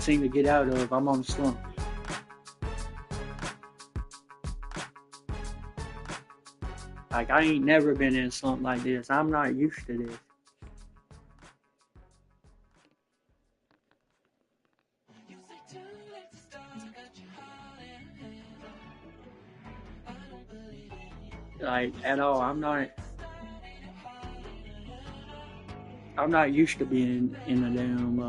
seem to get out of. I'm on a slump. Like, I ain't never been in a slump like this. I'm not used to this. Like, at all. I'm not used to being in a damn,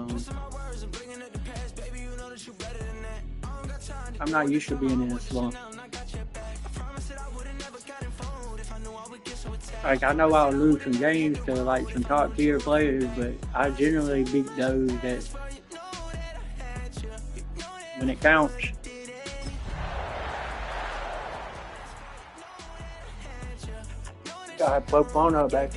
I'm not used to being in a slump. Like, I know I'll lose some games to, like, some top-tier players, but I generally beat those that, when it counts. God, poke on up, back.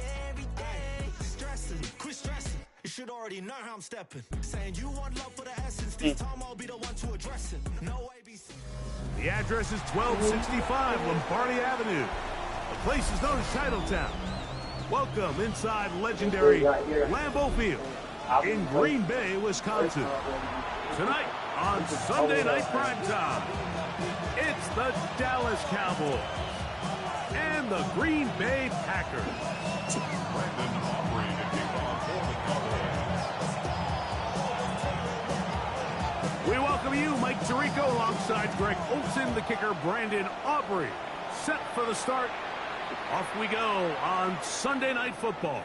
You should already know how I'm stepping. Saying you want love for the essence. This time I'll be the one to address it. No ABC. The address is 1265 Lombardi Avenue. The place is known as Titletown. Welcome inside legendary Lambeau Field in Green Bay, Wisconsin. Tonight on Sunday Night Primetime, it's the Dallas Cowboys and the Green Bay Packers. We welcome you, Mike Tirico, alongside Greg Olson, the kicker, Brandon Aubrey. Set for the start. Off we go on Sunday Night Football.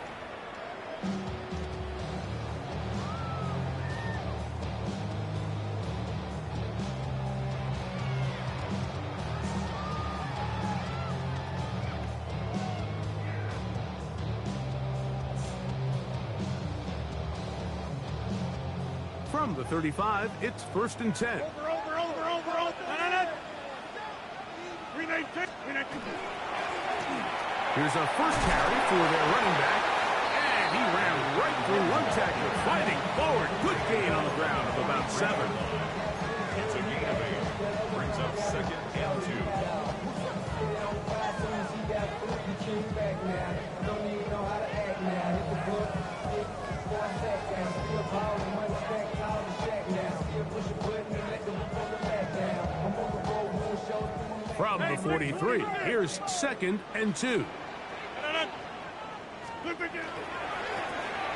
From the 35, it's 1st and 10. Over. Here's a first carry for their running back. And he ran right through one tackler, fighting forward. Good gain on the ground of about 7. It's a gain of 8. Brings up 2nd and 2. From the 43, here's 2nd and 2.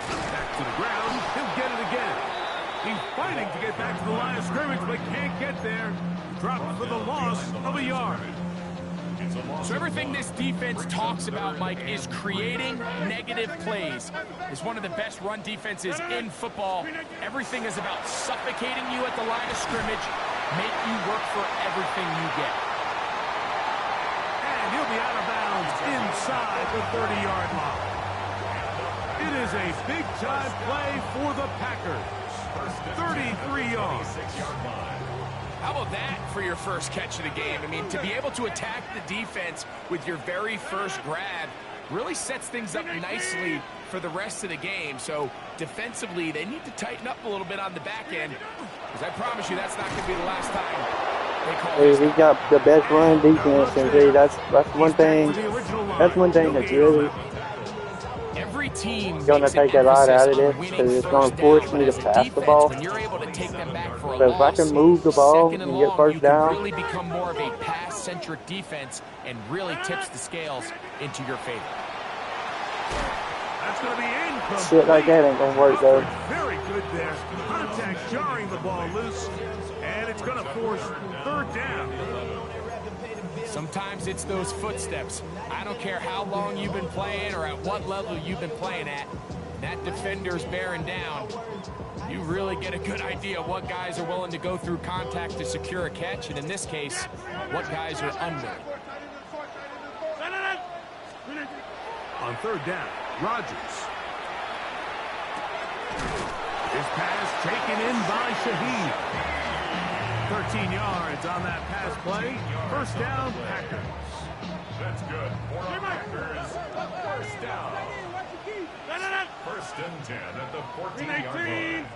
Back to the ground, he'll get it again. He's fighting to get back to the line of scrimmage, but can't get there. Dropped for the loss of a yard. So everything this defense talks about, Mike, is creating negative plays. It's one of the best run defenses in football. Everything is about suffocating you at the line of scrimmage, make you work for everything you get. And he'll be out of bounds inside the 30-yard line. It is a big-time play for the Packers. 33 yards. How about that for your first catch of the game? I mean, to be able to attack the defense with your very first grab really sets things up nicely for the rest of the game. So defensively, they need to tighten up a little bit on the back end, because I promise you that's not going to be the last time they call this. We got the best run defense, and that's one thing. That's one thing that's really gonna take a lot out of this, because it's gonna force me to pass the ball. But if I can move the ball and get first down, really become more of a pass-centric defense and really tips the scales into your favor. That's going to be incomplete. Shit like that ain't gonna work though. Very good there. Contact jarring the ball loose, and it's going to force 3rd down. Sometimes it's those footsteps. I don't care how long you've been playing or at what level you've been playing at. That defender's bearing down. You really get a good idea of what guys are willing to go through contact to secure a catch, and in this case, what guys are unwilling. On 3rd down, Rodgers. His pass taken in by Shaheed. 13 yards on that pass play. 1st down, Packers. That's good. For the Packers, 1st down. 1st and 10 at the 14-yard line.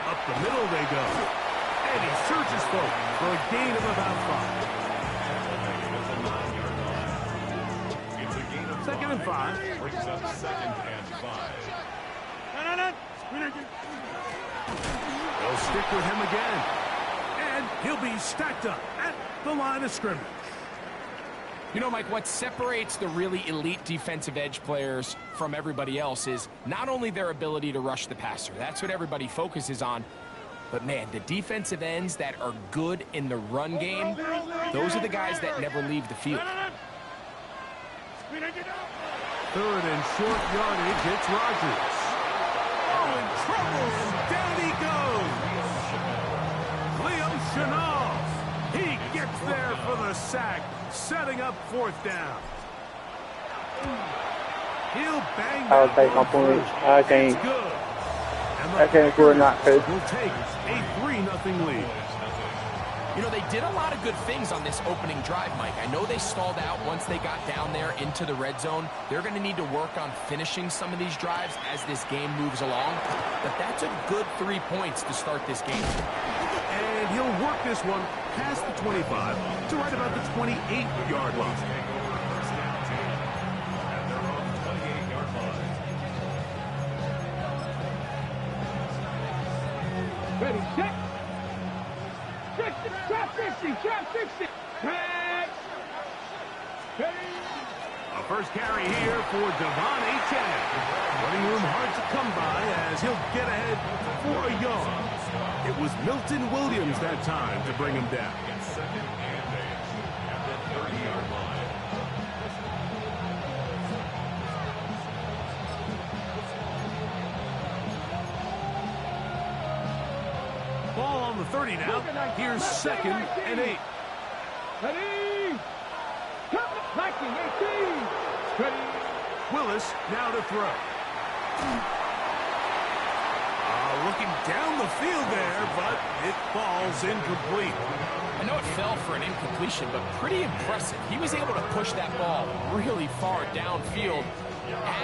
Up the middle they go. And he searches for a gain of about 5. It's a gain of 2nd and 5. Brings up 2nd and 5. They'll stick with him again. And he'll be stacked up at the line of scrimmage. You know, Mike, what separates the really elite defensive edge players from everybody else is not only their ability to rush the passer. That's what everybody focuses on. But, man, the defensive ends that are good in the run game, those are the guys that never leave the field. 3rd and short yardage, it's Rodgers. Oh, in trouble, and down he goes. Leo Chenal, he gets there for the sack, setting up 4th down. He'll bang I'll that take my one points. through. I It's can't. good. And I can't afford not to. will take a 3-0 lead. You know, they did a lot of good things on this opening drive, Mike. I know they stalled out once they got down there into the red zone. They're going to need to work on finishing some of these drives as this game moves along. But that's a good 3 points to start this game. And he'll work this one past the 25 to right about the 28-yard line. Ready, set. Trap 50, trap 50. Pass. Ready. A first carry here for Devon Achane. Running room hard to come by as he'll get ahead for a yard. It was Milton Williams that time to bring him down. 2nd and 8 at the 30-yard line. Ball on the 30 now. Here's 2nd and 8. Ready. 19, 18. Ready. Willis now to throw. Looking down the field there, but it falls incomplete. I know it fell for an incompletion, but pretty impressive. He was able to push that ball really far downfield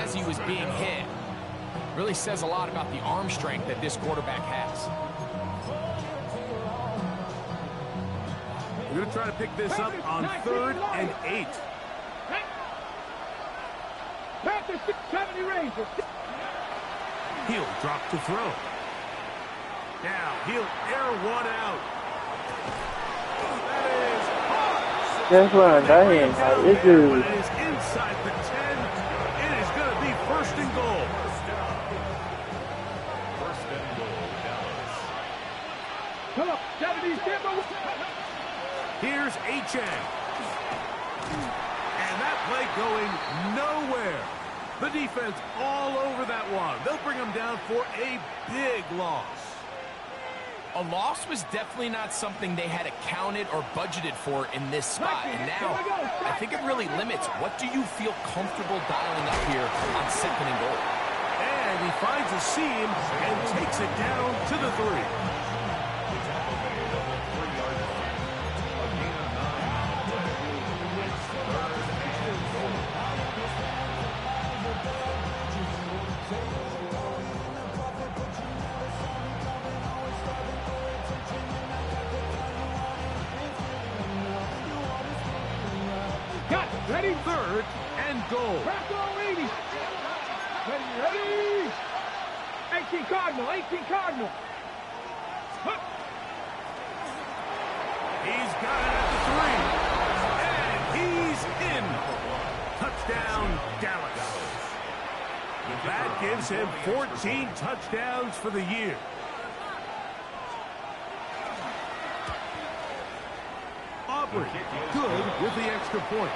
as he was being hit. Really says a lot about the arm strength that this quarterback has. We're going to try to pick this up on 3rd and 8. Panthers 70 Rangers. He'll drop to throw. Now he'll air one out. That is hard. That's what I'm saying. Like, this dude. It is inside the 10. It is going to be 1st and goal. First and goal, Dallas. Come on, 70 Denver. Here's Achane. And that play going nowhere. The defense all over that one. They'll bring him down for a big loss. A loss was definitely not something they had accounted or budgeted for in this spot. And now, I think it really limits what do you feel comfortable dialing up here on 2nd and goal. And he finds a seam and takes it down to the 3. Ready. 3rd and goal. Crack all 80. Ready. 18 Cardinal, 18 Cardinal. Huh. He's got it at the 3. And he's in. Touchdown, Dallas. That gives him 14 touchdowns for the year. Aubrey, good with the extra point.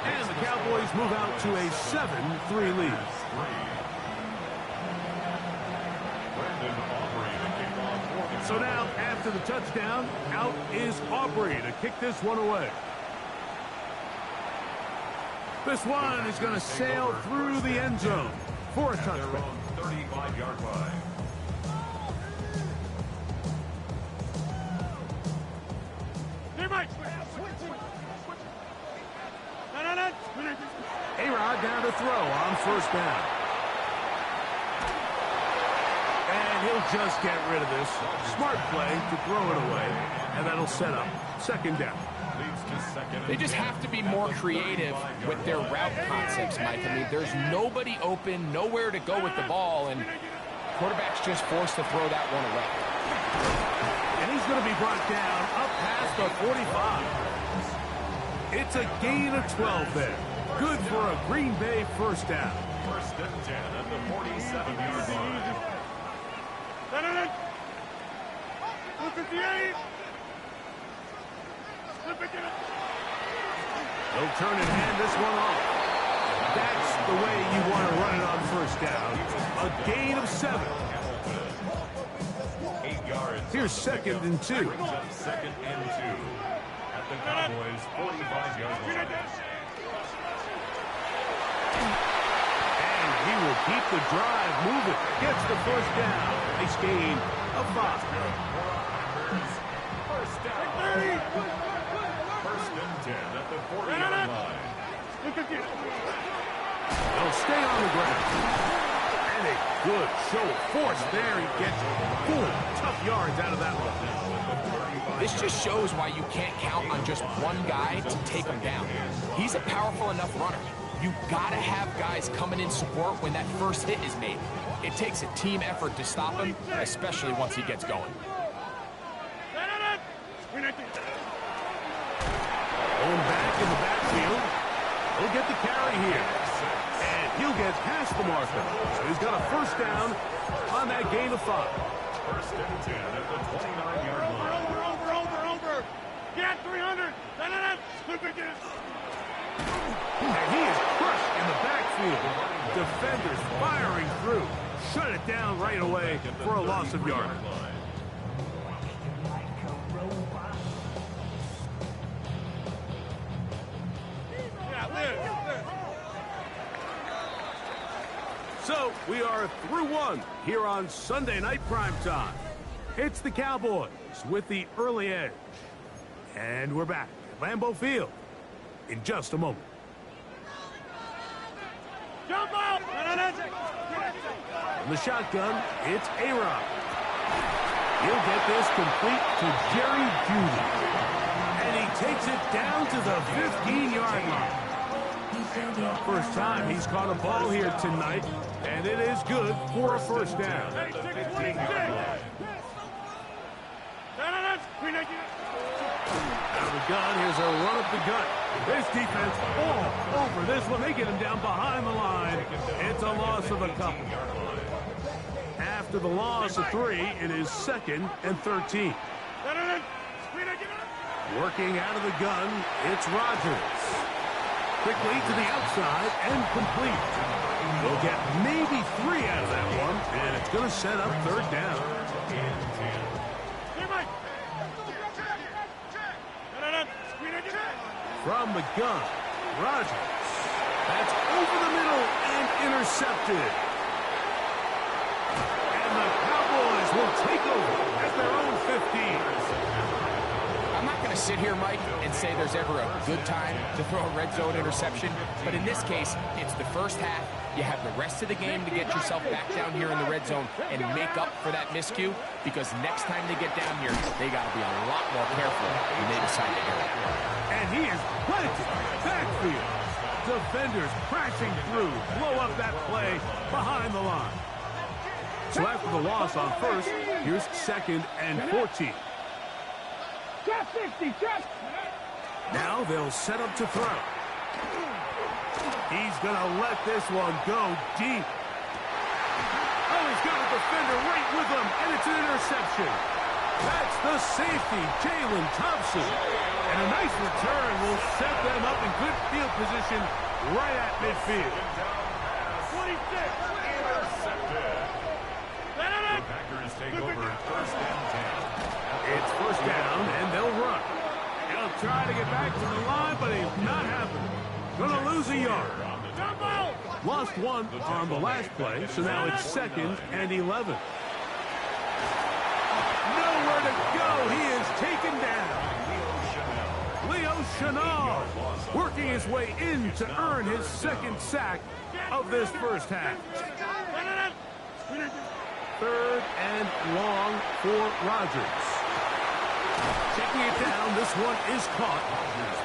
And the Cowboys move out to a 7-3 lead. So now, after the touchdown, out is Aubrey to kick this one away. This one is going to sail through the end zone for a touchdown. 35-yard line. A-Rod down to throw on 1st down. And he'll just get rid of this. Smart play to throw it away. And that'll set up 2nd down. They just have to be more creative with their route concepts, Mike. I mean, there's nobody open, nowhere to go with the ball, and Quarterback's just forced to throw that one away. And he's going to be brought down up past the 45. It's a gain of 12 there. Good for a Green Bay first down. First and 10 at the 47-yard line. They'll turn and hand this one off. That's the way you want to run it on first down. A gain of 7. 8 yards. Here's second and 2. Brings up second and 2 at the Cowboys' 45-yard line. And he will keep the drive moving. Gets the first down. Nice gain of 5. First down. First and 10 at the 40-yard line. They'll stay on the ground. And a good show of force there. He gets 4 tough yards out of that one. This just shows why you can't count on just one guy to take him down. He's a powerful enough runner. You gotta have guys coming in support when that first hit is made. It takes a team effort to stop him, especially once he gets going. Going back in the backfield. He'll get the carry here. And he'll get past the marker. So he's got a first down on that gain of 5. First and 10 at the 29-yard line. Over. Get 300. And he is crushed in the backfield. Defenders firing through. Shut it down right away for a loss of yardage. So we are through one here on Sunday Night Primetime. It's the Cowboys with the early edge. And we're back at Lambeau Field in just a moment. Jump out. In the shotgun, it's A-Rod. He'll get this complete to Jerry Jeudy. And he takes it down to the 15-yard line. First time he's caught a ball here tonight, and it is good for a first down. Out of the gun, here's a run up the gut. This defense all over this one. They get him down behind the line. It's a loss of a couple. After the loss of 3, it is 2nd and 13. Working out of the gun, it's Rodgers. Quickly to the outside and complete. They'll get maybe 3 out of that one, and it's going to set up 3rd down. From the gun, Rodgers. That's over the middle and intercepted. And the Cowboys will take over at their own 15. I'm not going to sit here, Mike, and say there's ever a good time to throw a red zone interception, but in this case, it's the first half. You have the rest of the game to get yourself back down here in the red zone and make up for that miscue, because next time they get down here, they got to be a lot more careful when they decide to air it. And he is planted backfield. Defenders crashing through, blow up that play behind the line. So after the loss on first, here's 2nd and 14. Trap 60. Trap. Now they'll set up to throw. He's going to let this one go deep. Oh, he's got a defender right with him, and it's an interception. That's the safety, Jalen Thompson. And a nice return will set them up in good field position right at midfield. 26. Intercepted. The Packers take over 1st and 10. It's first down, and they'll run. He'll try to get back to the line, but he's not happening. Gonna lose a yard. Lost 1 on the last play, so now it's 2nd and 11. Nowhere to go. He is taken down. Leo Chenal working his way in to earn his 2nd sack of this first half. 3rd and long for Rodgers. Taking it down, this one is caught.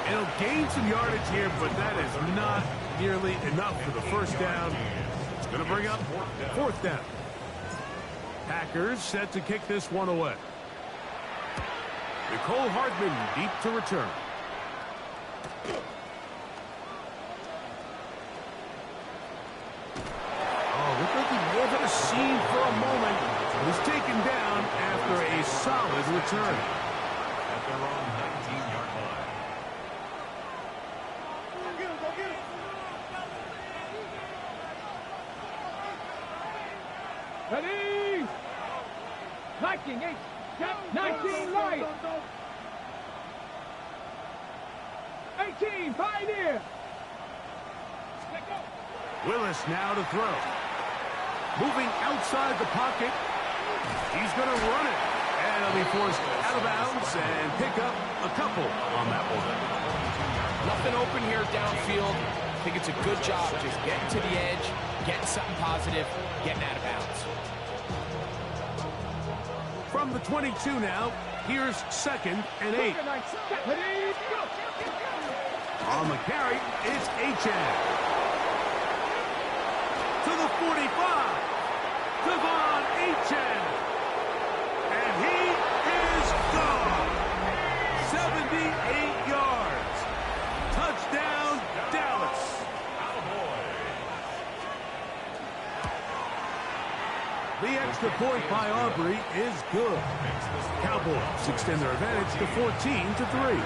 It'll gain some yardage here, but that is not nearly enough for the first down. It's going to bring up 4th down. Packers set to kick this one away. Nicole Hardman deep to return. Oh, looked like he may have had a scene for a moment. He was taken down after a solid return. At their own 19-yard line. Ready? 19, 8, 19, right. 18, pioneer. Willis now to throw. Moving outside the pocket. He's going to run it. And he'll be forced out of bounds and pick up a couple on that one. Nothing open here downfield. I think it's a good job just getting to the edge, getting something positive, getting out of bounds. From the 22 now, here's 2nd and 8. On the carry, it's Achan. To the 45. Devon Achan. And he is gone. 78 yards. Touchdown, Dallas. The extra point by Aubrey is good. Cowboys extend their advantage to 14-3.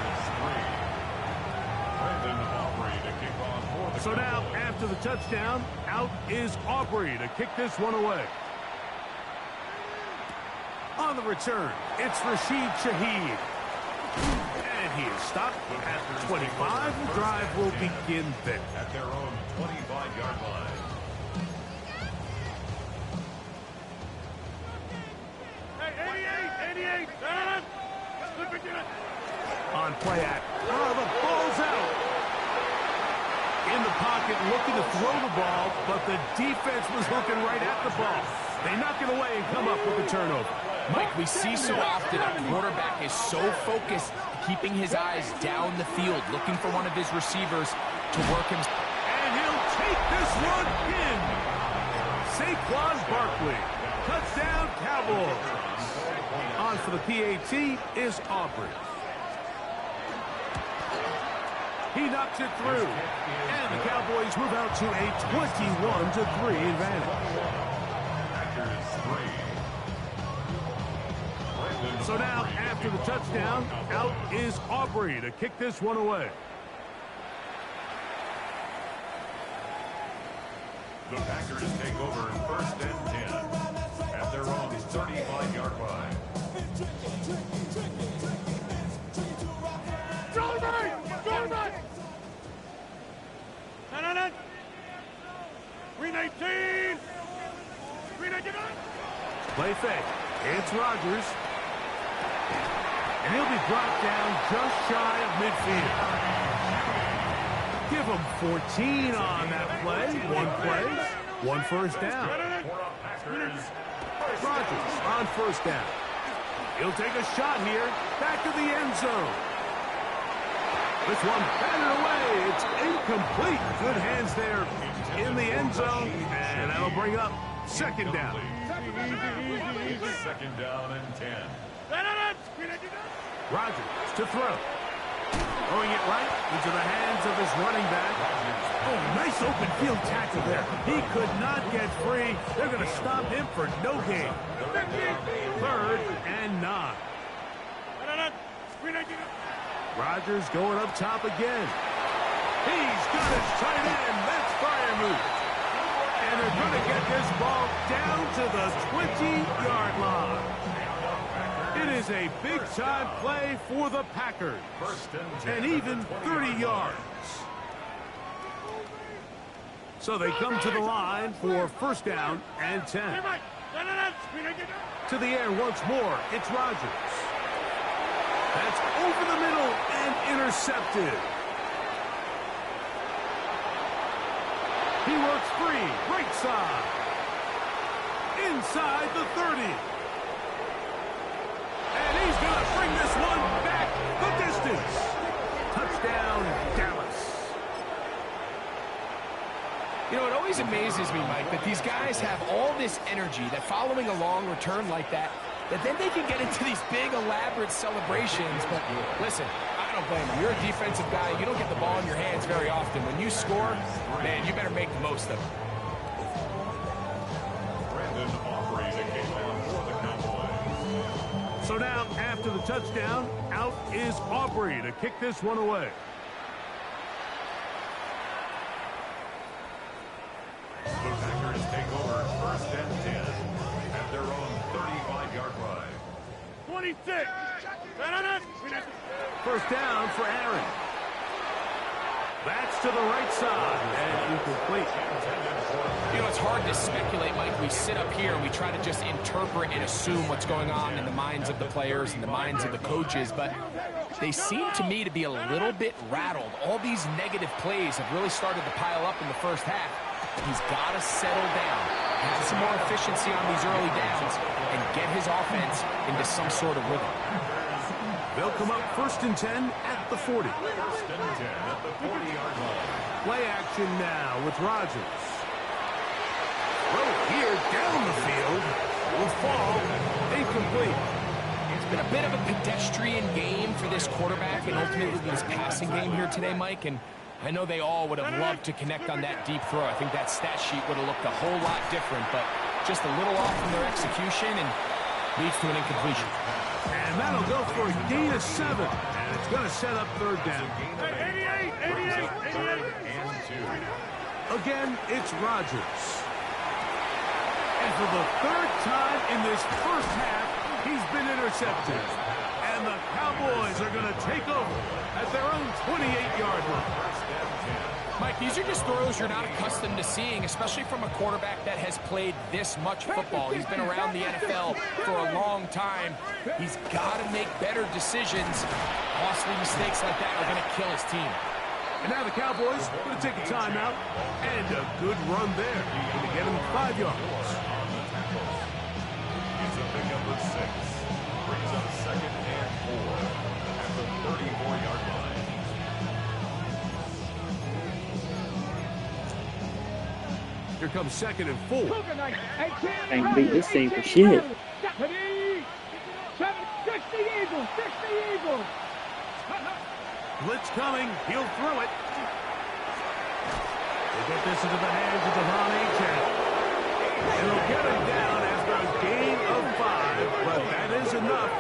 So now, after the touchdown, out is Aubrey to kick this one away. On the return, it's Rashid Shaheed. And he is stopped at the 25. The drive will begin then. At their own 25-yard line. Hey, 88. On play act. Oh, the ball's out. In the pocket, looking to throw the ball, but the defense was looking right at the ball. They knock it away and come up with a turnover. Mike, we see so often a quarterback is so focused, keeping his eyes down the field, looking for one of his receivers to work him. And he'll take this one in. Saquon Barkley. Touchdown, Cowboys. On for the PAT is Aubrey. He knocks it through. And the Cowboys move out to a 21-3 advantage. So now, after the touchdown, out is Aubrey to kick this one away. The Packers take over 1st and 10 at their own 35-yard line. Green 18. Green 89. Play fake. It's Rodgers. And he'll be brought down just shy of midfield. Give him 14 on that play. One play, one first down. Rodgers on first down. He'll take a shot here. Back to the end zone. This one batted away. It's incomplete. Good hands there in the end zone. And that'll bring up 2nd down. 2nd down and 10. Rodgers to throw. Throwing it right into the hands of his running back. Oh, nice open field tackle there. He could not get free. They're going to stop him for no gain. 3rd and 9. Rodgers going up top again. He's got his tight end. That's fire move. And they're going to get this ball down to the 20-yard line. It is a big-time play for the Packers. And even 30 yards. So they come to the line for 1st down and 10. To the air once more. It's Rodgers. That's over the middle and intercepted. He works free. Right side. Inside the 30. And he's going to bring this one back the distance. Touchdown, Dallas. You know, it always amazes amazes me, Mike, that these guys have all this energy, that following a long return like that then they can get into these big, elaborate celebrations. But listen, I don't blame them. You're a defensive guy. You don't get the ball in your hands very often. When you score, man, you better make the most of it. So now, after the touchdown, out is Aubrey to kick this one away. The Packers take over first and 10 at their own 35-yard line. 26. First down for Aaron. That's to the right side and incomplete. You know, it's hard to speculate, Mike. We sit up here and we try to just interpret and assume what's going on in the minds of the players and the minds of the coaches, but they seem to me to be a little bit rattled. All these negative plays have really started to pile up in the first half. He's got to settle down, have some more efficiency on these early downs, and get his offense into some sort of rhythm. They'll come up first and 10 at the 40. First and 10 at the 40-yard line. Play action now with Rodgers. Throw here down the field. Will fall. Incomplete. It's been a bit of a pedestrian game for this quarterback and ultimately this passing game here today, Mike, and I know they all would have loved to connect on that deep throw. I think that stat sheet would have looked a whole lot different, but just a little off in their execution and leads to an incompletion. And that'll go for a gain of 7. And it's going to set up third down. 88, 88, 88. Again, it's Rodgers. And for the third time in this first half, he's been intercepted. And the Cowboys are going to take over at their own 28-yard line. Mike, these are just throws you're not accustomed to seeing, especially from a quarterback that has played this much football. He's been around the NFL for a long time. He's got to make better decisions. Costly mistakes like that are going to kill his team. And now the Cowboys going to take a timeout. And a good run there. Going to get him 5 yards. It's a pickup of 6. Brings up second and 4 at the 34-yard line. Here comes second and 4. Can't beat this team for shit. 60 Eagles, 60 Eagles. Blitz coming. He'll throw it. They get this into the hands of Devon Achane. And they'll get him down after a gain of 5, but that is enough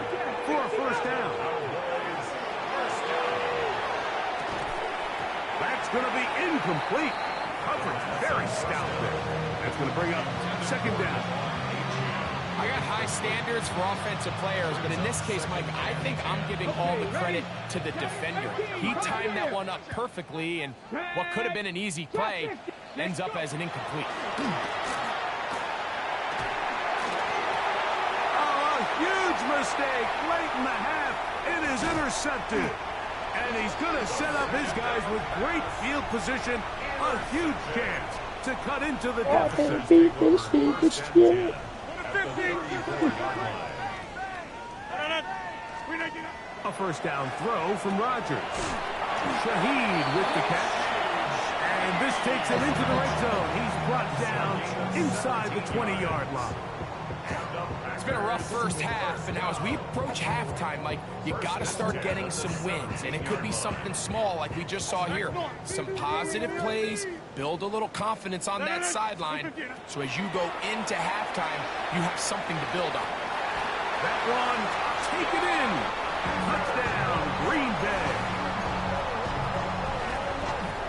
for a first down. That's going to be incomplete. Coverage very stout there. That's going to bring up second down. I got high standards for offensive players, but in this case, Mike, I think I'm giving all the credit to the defender. He timed that one up perfectly, and what could have been an easy play ends up as an incomplete. Oh, a huge mistake late in the half. It is intercepted. And he's going to set up his guys with great field position. A huge chance to cut into the deficit. Beat this team for shit. A first down throw from Rodgers. Shaheed with the catch. And this takes him into the red zone. He's brought down inside the 20-yard line. It's been a rough first half, and now as we approach halftime, Mike, you got to start getting some wins, and it could be something small like we just saw here. Some positive plays, build a little confidence on that sideline, so as you go into halftime, you have something to build on. That one, take it in. Touchdown, Green Bay.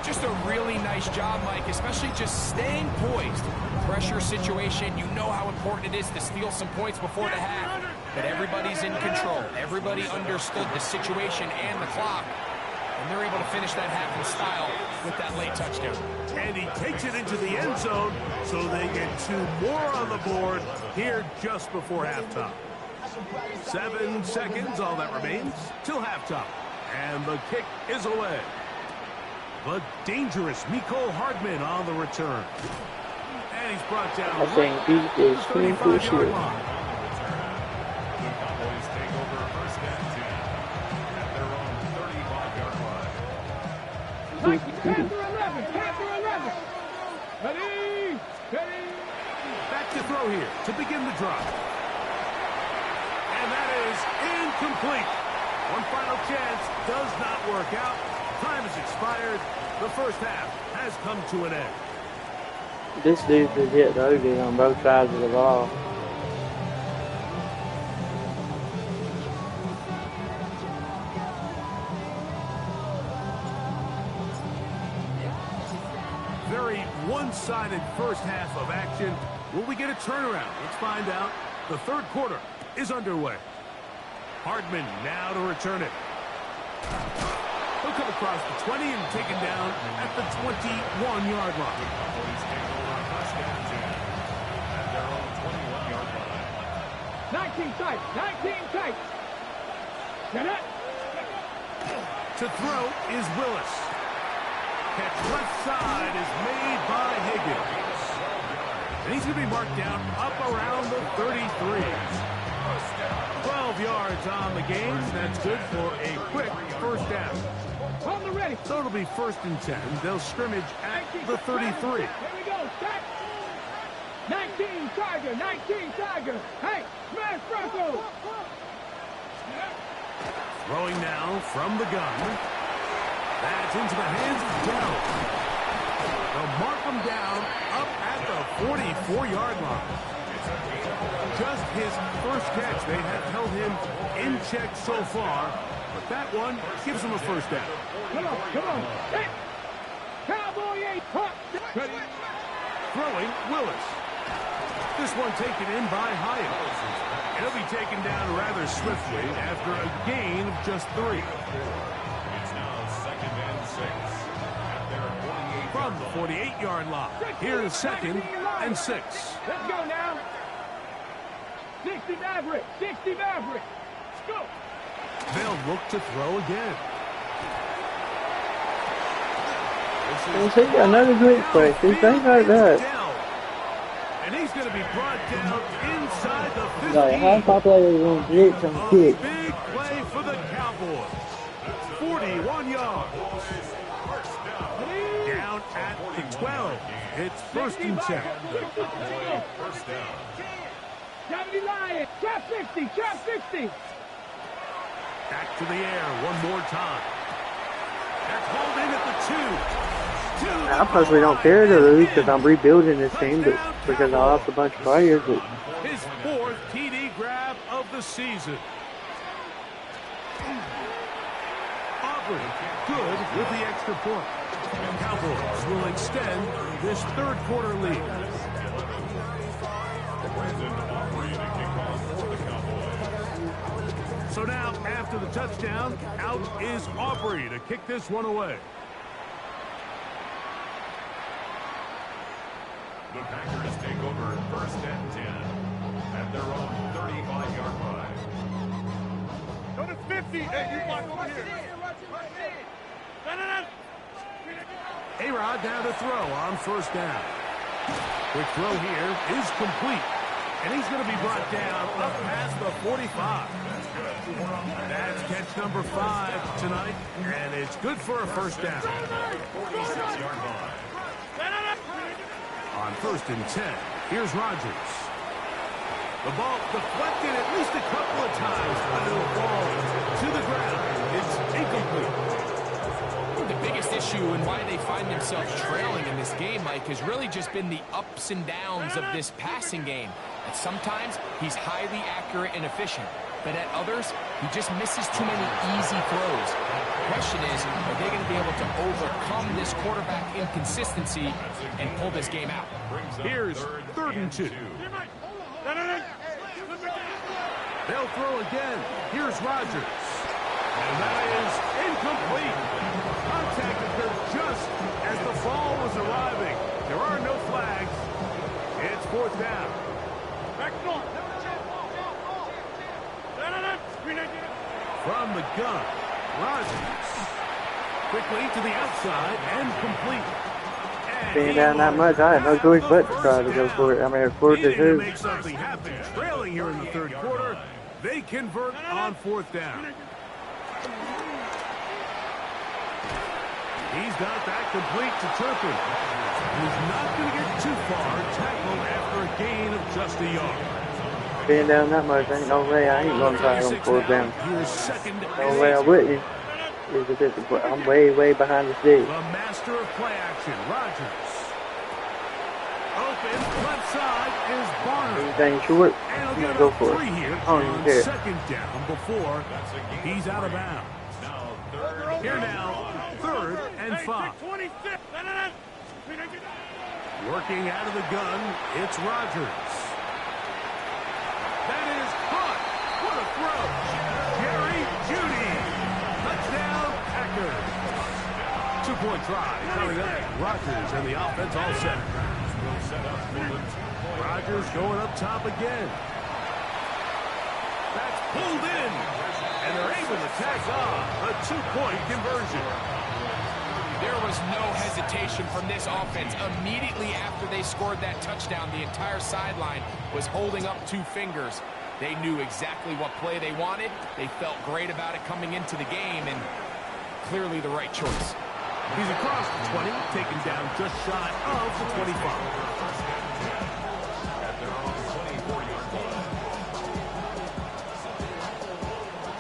Just a really nice job, Mike, especially just staying poised. Pressure situation, you know how important it is to steal some points before the half, but everybody's in control. Everybody understood the situation and the clock, and they're able to finish that half in style with that late touchdown. And he takes it into the end zone, so they get 2 more on the board here just before halftime. 7 seconds, all that remains, till halftime. And the kick is away. The dangerous Mecole Hardman on the return. And he's brought down I think beat this team for shit. The Cowboys take over first and 10 at their own 35-yard line. Panther 11, Panther 11. Ready, throw here to begin the drive. And that is incomplete. One final chance does not work out. Time has expired. The first half has come to an end. This dude has hit the OD on both sides of the ball. Very one-sided first half of action. Will we get a turnaround? Let's find out. The third quarter is underway. Hardman now to return it. He'll come across the 20 and taken down at the 21-yard line. Cowboys take over on first down 10 at their own 21-yard line. 19 tight. 19 tight. Get it. To throw is Willis. Catch left side is made by Higgins. And he's going to be marked down up around the 33. 12 yards on the game. That's good for a quick first down. On the ready. So it'll be first and 10. They'll scrimmage at the 33. Here we go. Stack. 19 Tiger. 19 Tiger. Hey, smash Bronco. Throwing now from the gun. That's into the hands of Dell. They'll mark him down up at the 44-yard line. Just his first catch. They have held him in check so far, but that one gives him a first down. Come on, come on. Hey. Cowboy 8. Ready. Throwing Willis. This one taken in by Hyatt. He'll be taken down rather swiftly after a gain of just 3. It's now second and 6 at their 48. From the 48-yard line. Here is second and 6. Let's go now. 60 Maverick. 60 Maverick. Let's go. They'll look to throw again. See, another great play. See, things like that. And he's going to be brought down inside the 15. Like, half my players are going to get some A kicks. big play for the Cowboys. 41 yards. Down at the 12. It's first and 10. First down. Johnny Lion. Trap 60. Trap 60. Back to the air one more time. That's hauled in at the 2. I personally don't care to lose because I'm rebuilding this team, but because I lost a bunch of players. But His 4th TD grab of the season. Aubrey, good with the extra point. Cowboys will extend this third quarter lead. Brandon Aubrey to kick off for the Cowboys. So now, after the touchdown, out is Aubrey to kick this one away. The Packers take over first and 10 at their own 35-yard line. Go to 50. Hey, you block over here. A-Rod down to throw on first down. Quick throw here is complete. And he's going to be brought down up past the 45. That's catch number 5 tonight. And it's good for a first down. 46-yard line. On first and 10, here's Rodgers. The ball deflected at least a couple of times, but it'll fall to the ground. It's incomplete. The biggest issue and why they find themselves trailing in this game, Mike, has really just been the ups and downs of this passing game. And sometimes he's highly accurate and efficient, but at others, he just misses too many easy throws. The question is, are they going to be able to overcome this quarterback inconsistency and pull this game out? Here's third and 2. They'll throw again. Here's Rodgers. And that is incomplete. Contact occurred just as the ball was arriving. There are no flags. It's fourth down. From the gun, Rodgers. Quickly to the outside and complete. And being down that much, I had no choice but to try to go for it. I mean, of course it needing to is. make something happen. Trailing here in the third quarter. They convert on fourth down. He's got that complete to Turpin. He's not going to get too far. Tackled after a gain of just a yard. Being down that much, ain't no way I ain't going to try to pull it down. Here's second. No way I wouldn't. I'm way behind the sticks. The master of play action, Rodgers. Open, left side is Barner. Anything short, And I'm he'll going get to go a for three it. here I don't even on care. second down before he's out of bounds. Here now, 3rd and 5. Working out of the gun, it's Rodgers. That is caught. What a throw. Jerry Jeudy. Touchdown, Packers. 2-point try coming up. Rodgers and the offense all set. Rodgers going up top again. That's pulled in. And they're able to tack on a 2-point conversion. There was no hesitation from this offense. Immediately after they scored that touchdown, the entire sideline was holding up 2 fingers. They knew exactly what play they wanted. They felt great about it coming into the game, and clearly the right choice. He's across the 20, taken down just shy of the 25.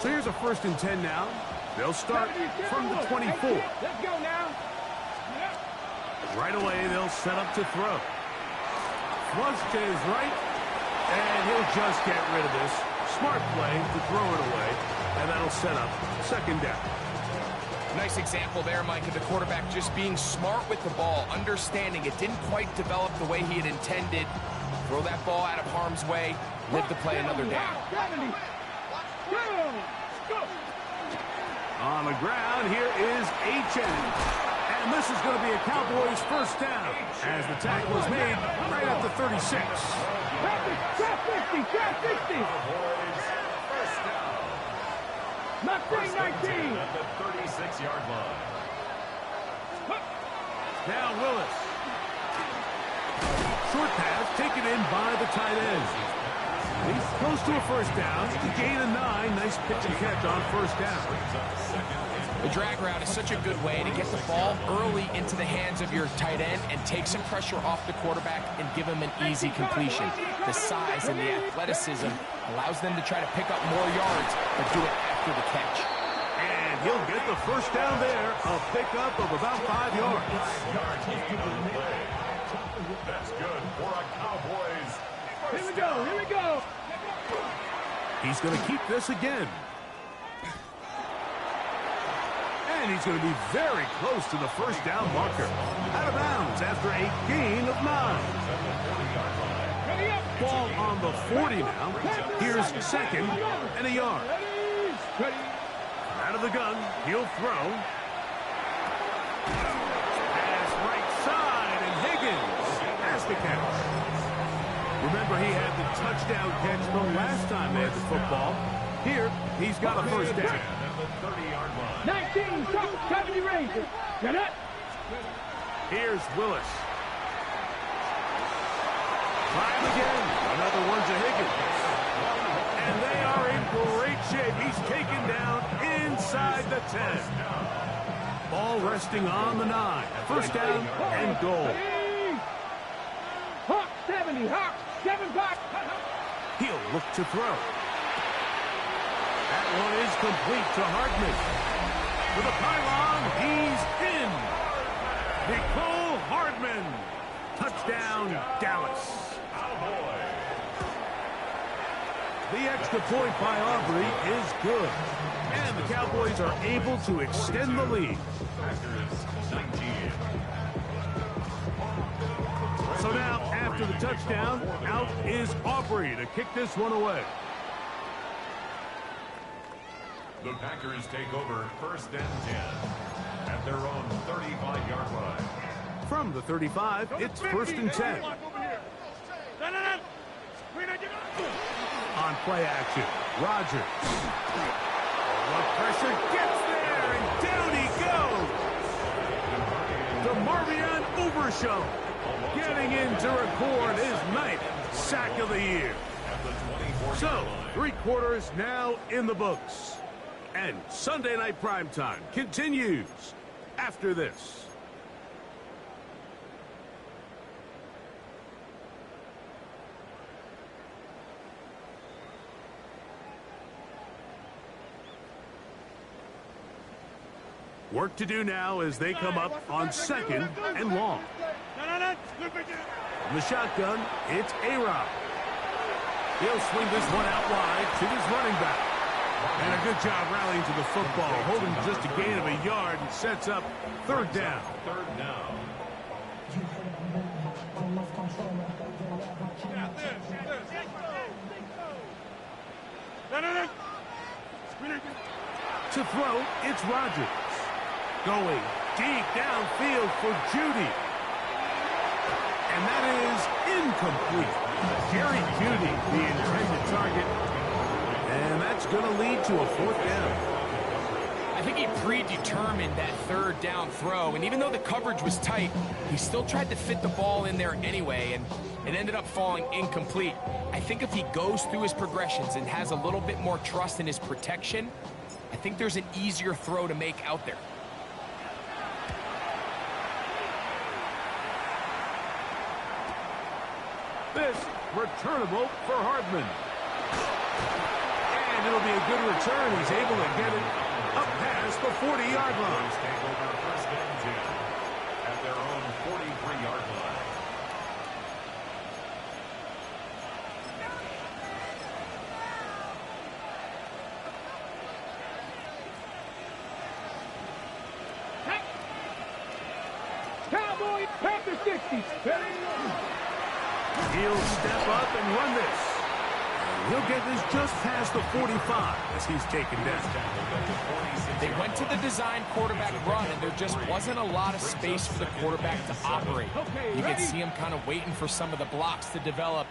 So here's a 1st and 10 now. They'll start from the 24. Let's go now. Right away, they'll set up to throw. Flush to his right, and he'll just get rid of this. Smart play to throw it away, and that'll set up 2nd down. Nice example there, Mike, of the quarterback just being smart with the ball, understanding it didn't quite develop the way he had intended. Throw that ball out of harm's way, live to play another down. 70. Go. On the ground, here is H.N. And this is going to be a Cowboys 1st down as the tackle is made right at the 36. Trap 50. Trap 50. Mustang 19. At the 36-yard line. Now Willis. Short pass taken in by the tight end. He's close to a 1st down. To gain a 9. Nice pitch and catch on 1st down. The drag route is such a good way to get the ball early into the hands of your tight end and take some pressure off the quarterback and give him an easy completion. The size and the athleticism allows them to try to pick up more yards, but do it after the catch. And he'll get the 1st down there. A pickup of about 5 yards. That's good for a Cowboys. Here we go. Here we go. He's going to keep this again. And he's going to be very close to the 1st down marker. Out of bounds after a gain of 9. Ball on the 40 now. Here's 2nd and a yard. Out of the gun, he'll throw. Pass right side, and Higgins has the catch. Remember, he had the touchdown catch the last time they had the football. Here, he's got a 1st down. 19, 70 Rangers. Get it? Here's Willis. Try him again. Another one to Higgins. And they are in great shape. He's taken down inside the 10. Ball resting on the 9. 1st down and goal. Hawk 70, Hawk 7 back. He'll look to throw. That one is complete to Hardman. For the pylon, he's in. Nicole Hardman. Touchdown, Dallas. The extra point by Aubrey is good. And the Cowboys are able to extend the lead. So now, after the touchdown, out is Aubrey to kick this one away. The Packers take over 1st and 10 at their own 35-yard line. From the 35, it's 1st and 10. On play action, Rodgers. The pressure gets there, and down he goes. DeMarvion Overshown getting in to record his 9th sack of the year. So, 3 quarters now in the books. And Sunday Night Primetime continues after this. Work to do now as they come up on 2nd and long. From the shotgun, it's A-Rod. He'll swing this one out wide to his running back. And a good job rallying to the football, holding just a gain of a yard and sets up 3rd down. 3rd down. To throw, it's Rogers. Going deep downfield for Judy. And that is incomplete. Jerry Judy, the intended target. And that's going to lead to a 4th down. I think he predetermined that 3rd down throw, and even though the coverage was tight, he still tried to fit the ball in there anyway, and it ended up falling incomplete. I think if he goes through his progressions and has a little bit more trust in his protection, I think there's an easier throw to make out there. This returnable for Hardman. And it'll be a good return. He's able to get it up past the 40-yard line. Take over 1st and 10 at their own 43-yard line. Cowboys, Panther 60. He'll step up and run this. He'll get this just past the 45 as he's taken down. They went to the design quarterback run, and there just wasn't a lot of space for the quarterback to operate. You could see him kind of waiting for some of the blocks to develop.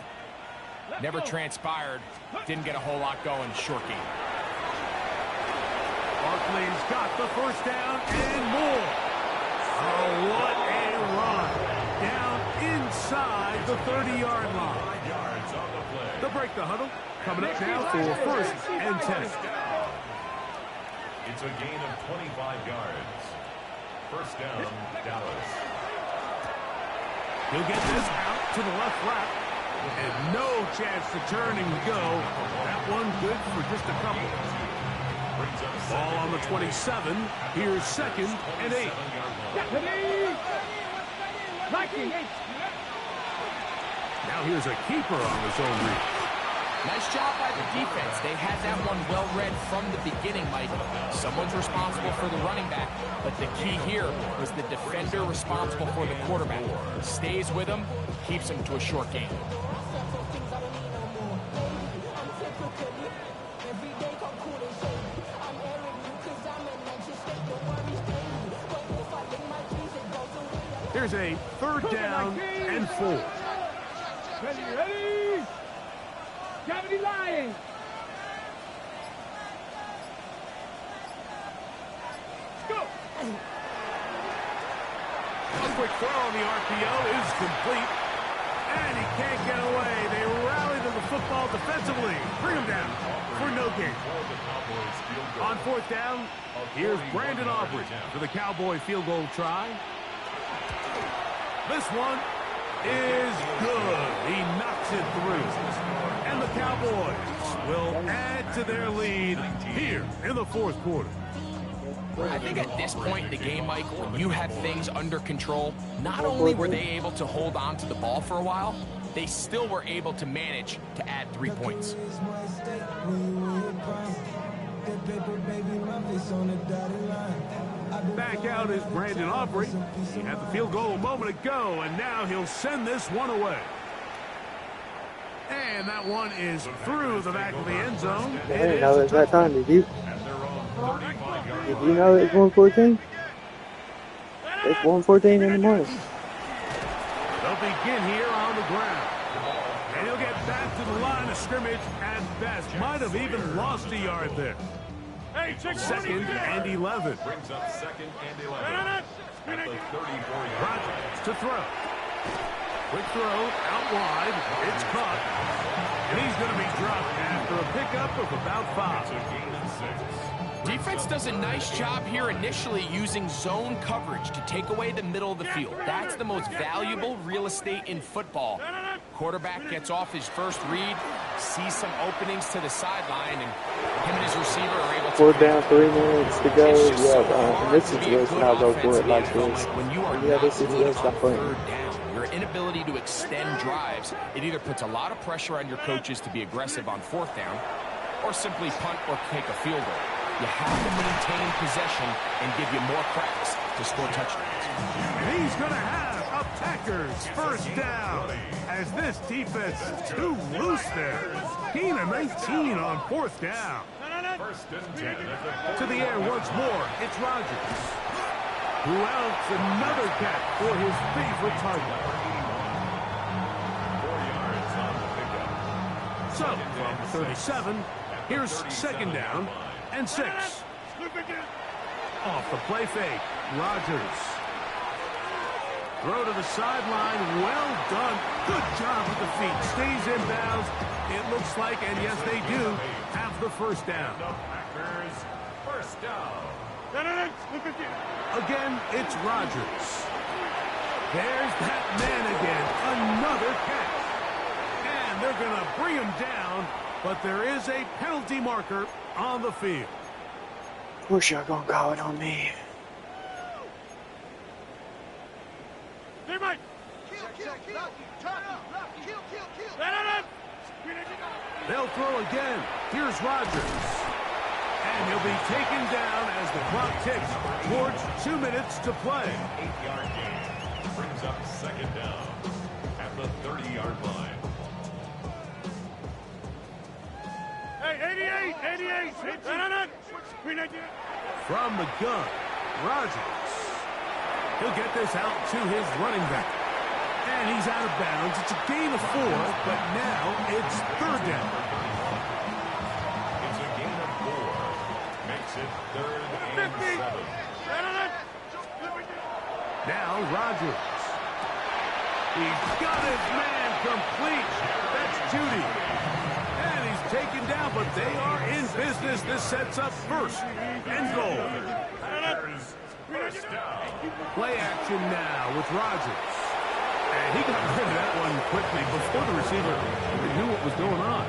Never transpired. Didn't get a whole lot going. Short game. Barkley's got the 1st down and more. Oh, what a run. Down inside the 30-yard line. They'll break the huddle. Coming up now for 1st and 10. It's a gain of 25 yards. 1st down, Dallas. He'll get this out to the left flap. And no chance to turn and go. That one good for just a couple. Ball on the 27. Here's 2nd and 8. Now here's a keeper on the zone read. Nice job by the defense. They had that one well read from the beginning, Mike. Someone's responsible for the running back, but the key here was the defender responsible for the quarterback. Stays with him, keeps him to a short game. Here's a 3rd down and 4. Ready? Cavity Lions. Go. A quick throw on the RPO is complete. And he can't get away. They rally to the football defensively. Bring him down for no gain. On 4th down, here's Brandon Aubrey for the Cowboy field goal try. This one is good. He knocks it through. And the Cowboys will add to their lead here in the 4th quarter. I think at this point in the game, Mike, when you have things under control, not only were they able to hold on to the ball for a while, they still were able to manage to add 3 points. Back out is Brandon Aubrey. He had the field goal a moment ago, and now he'll send this one away. And that one is through the back of the end zone. I didn't know it was that time, did you? Did you know it was 1:14? It's 1:14 in the morning. They'll begin here on the ground. And he'll get back to the line of scrimmage at best. Might have even lost a yard there. 2nd and 11. Brings up 2nd and 11 at the 34-yard Rogers line. to throw. Quick throw out wide. It's caught. And he's going to be dropped after a pickup of about 5. It's a gain of 6. Defense does a nice job here initially using zone coverage to take away the middle of the field. That's the most valuable real estate in football. Quarterback gets off his first read, sees some openings to the sideline, and him and his receiver are able to... 4 down, 3 minutes to go. Yeah, in this situation, I'll go for it like this. When you are Yeah, this situation, I think. third down, your inability to extend drives, it either puts a lot of pressure on your coaches to be aggressive on 4th down, or simply punt or take a field goal. You have to maintain possession and give you more cracks to score touchdowns. And he's going to have a Packers first down, as this defense is too loose there. Gain of 19 on 4th down. First and 10 To the air once more, it's Rodgers, who outs another catch for his favorite target. 4 yards on the pickup. So, from 37, here's 2nd down and 6. Off the play fake, Rodgers. Throw to the sideline, well done. Good job with the feet, stays in bounds. It looks like, and yes they do, have the first down. The Packers first down. Again, it's Rodgers. There's that man again, another catch. And they're going to bring him down, but there is a penalty marker on the field. Of course y'all gonna call it on me. They'll throw again. Here's Rodgers. And he'll be taken down as the clock ticks towards 2 minutes to play. 8-yard gain brings up 2nd down at the 30-yard line. Hey, 88. From the gun, Rodgers. He'll get this out to his running back. And he's out of bounds. It's a gain of 4, but now it's 3rd down. It's a gain of 4. Makes it 3rd and 7. Now Rodgers. He's got his man complete. That's Judy. And he's taken down, but they are in business. This sets up 1st and goal. Packers first down. Play action now with Rodgers. And he got rid of that one quickly before the receiver even knew what was going on.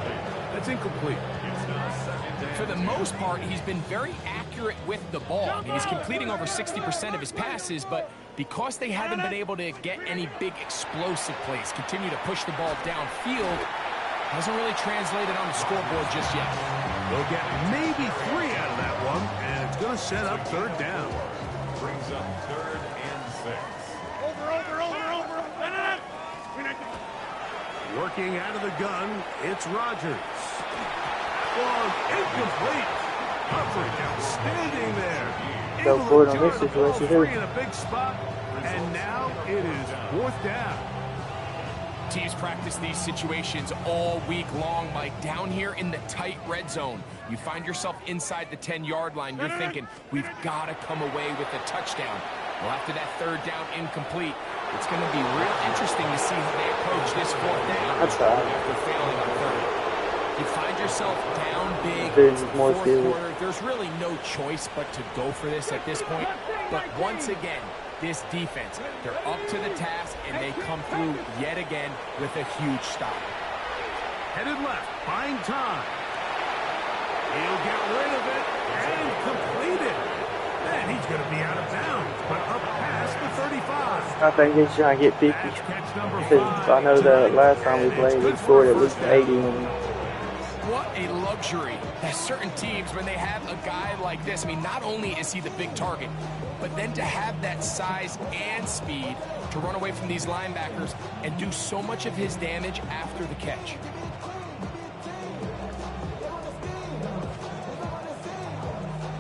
That's incomplete. It's now 2nd and For the most part, he's been very accurate with the ball. I mean, he's completing over 60% of his passes, but because they haven't been able to get any big explosive plays, continue to push the ball downfield, hasn't really translated on the scoreboard just yet. They'll get maybe 3 out of that one, and it's going to set up 3rd down. brings up 3rd and 6. Working out of the gun, it's Rodgers. Long, incomplete. Coverage outstanding there. Go Able for it to on turn this the ball situation, free too. in a big spot, and now it is 4th down. Teams practice these situations all week long, Mike. Down here in the tight red zone, you find yourself inside the 10-yard line. You're thinking, we've got to come away with a touchdown. Well, after that 3rd down incomplete, it's going to be real interesting to see how they approach this 4th down. That's right. After failing on 3rd. You find yourself down big, There's it's the more 4th serious. quarter. There's really no choice but to go for this at this point. But once again, this defense, they're up to the task, and they come through yet again with a huge stop. Headed left, buying time. He'll get rid of it and complete it. And he's going to be out of bounds, but up past the 35. I think he's trying to get 50. That's catch number 5. Because I know that last time we played, we scored at least 80. And What a luxury that certain teams, when they have a guy like this, I mean, not only is he the big target, but then to have that size and speed to run away from these linebackers and do so much of his damage after the catch.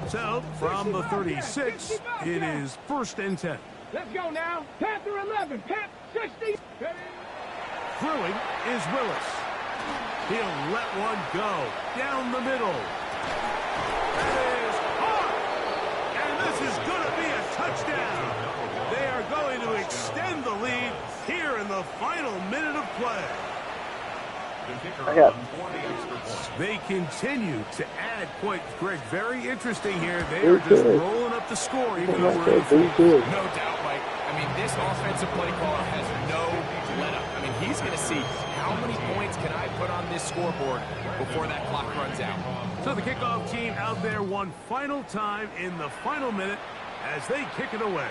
So, from the 36, it is 1st and 10. Let's go now. Panther 11, Panther 60. Throwing is Willis. He'll let one go down the middle. That is hard. And this is going to be a touchdown. They are going to extend the lead here in the final minute of play. The kicker I got on 4 the extra They continue to add points. Greg, very interesting here. They are just rolling up the score even though we're in the fourth. No doubt, Mike. I mean, this offensive play caller has no let-up. I mean, he's going to see how many points can I put on this scoreboard before that clock runs out. So the kickoff team out there one final time in the final minute as they kick it away.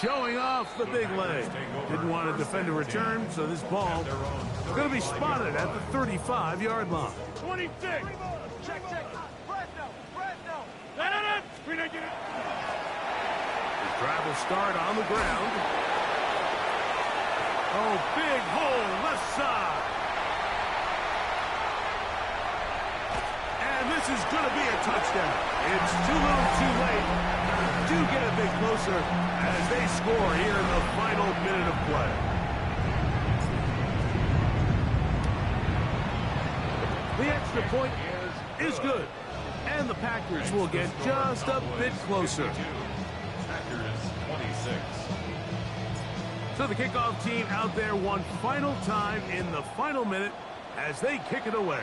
Showing off the big leg. Didn't want to defend a return, so this ball is going to be spotted at the 35-yard line. 26. Check. Fresno. His drive will start on the ground. Oh, big hole left side. And this is going to be a touchdown. It's too little too late. Do get a bit closer as they score here in the final minute of play. The extra point is good. And the Packers will get just a bit closer. Packers 26. So the kickoff team out there one final time in the final minute as they kick it away.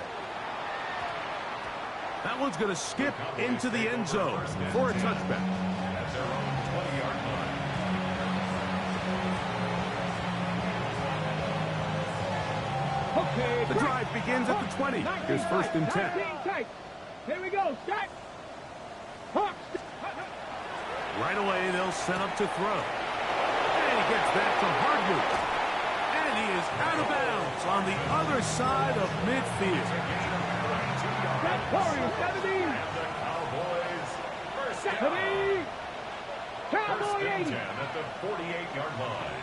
That one's going to skip into the end zone for a touchback. At their own 20-yard line. Okay. The drive begins at the 20. Here's first and 10. 19 tight. Here we go. Start. Hawks. Right away, they'll set up to throw. And he gets back to Hardwood. And he is out of bounds on the other side of midfield. That's Corey. 70. The Cowboys first 70. down. Cowboy First and 80. 10 at the 48-yard line.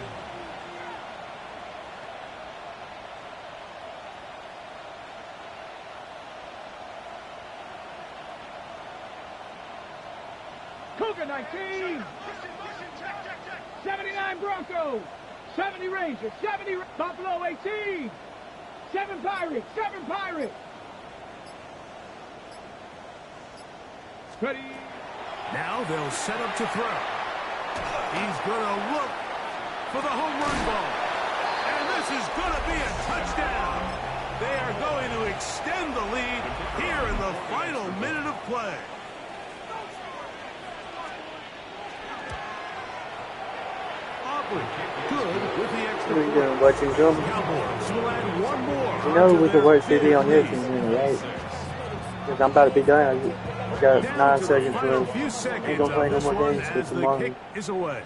Cougar 19. 79 Broncos. 70 Rangers. 70 Buffalo 18. 7 Pirates. 7 Pirates. Ready. Now they'll set up to throw. He's going to look for the home run ball. And this is going to be a touchdown. They are going to extend the lead here in the final minute of play. Good with the extra What are you doing, point. watching them? Cowboys will add one more. You know we can work CD on this in a minute, right? Because I'm about to be done. I got 9 seconds left. Ain't gonna play no more games till tomorrow. Kick is away.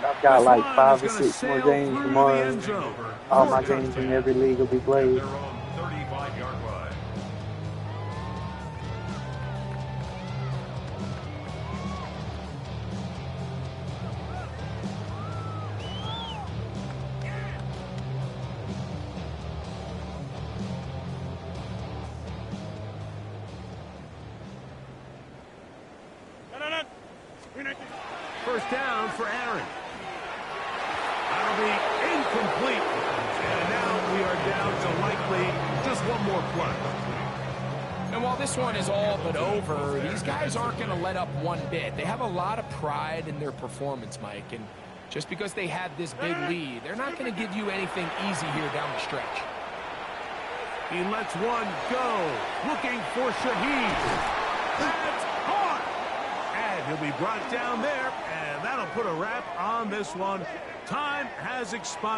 I've got like 5 or 6 more games tomorrow. All my games in every league will be played. Their own 35-yard line. First down for Aaron. That'll be incomplete. And now we are down to likely just one more play. And while this one is all but over, these guys aren't going to let up one bit. They have a lot of pride in their performance, Mike. And just because they had this big lead, they're not going to give you anything easy here down the stretch. He lets one go. Looking for Shaheed. That's caught. And he'll be brought down there. And that'll put a wrap on this one. Time has expired.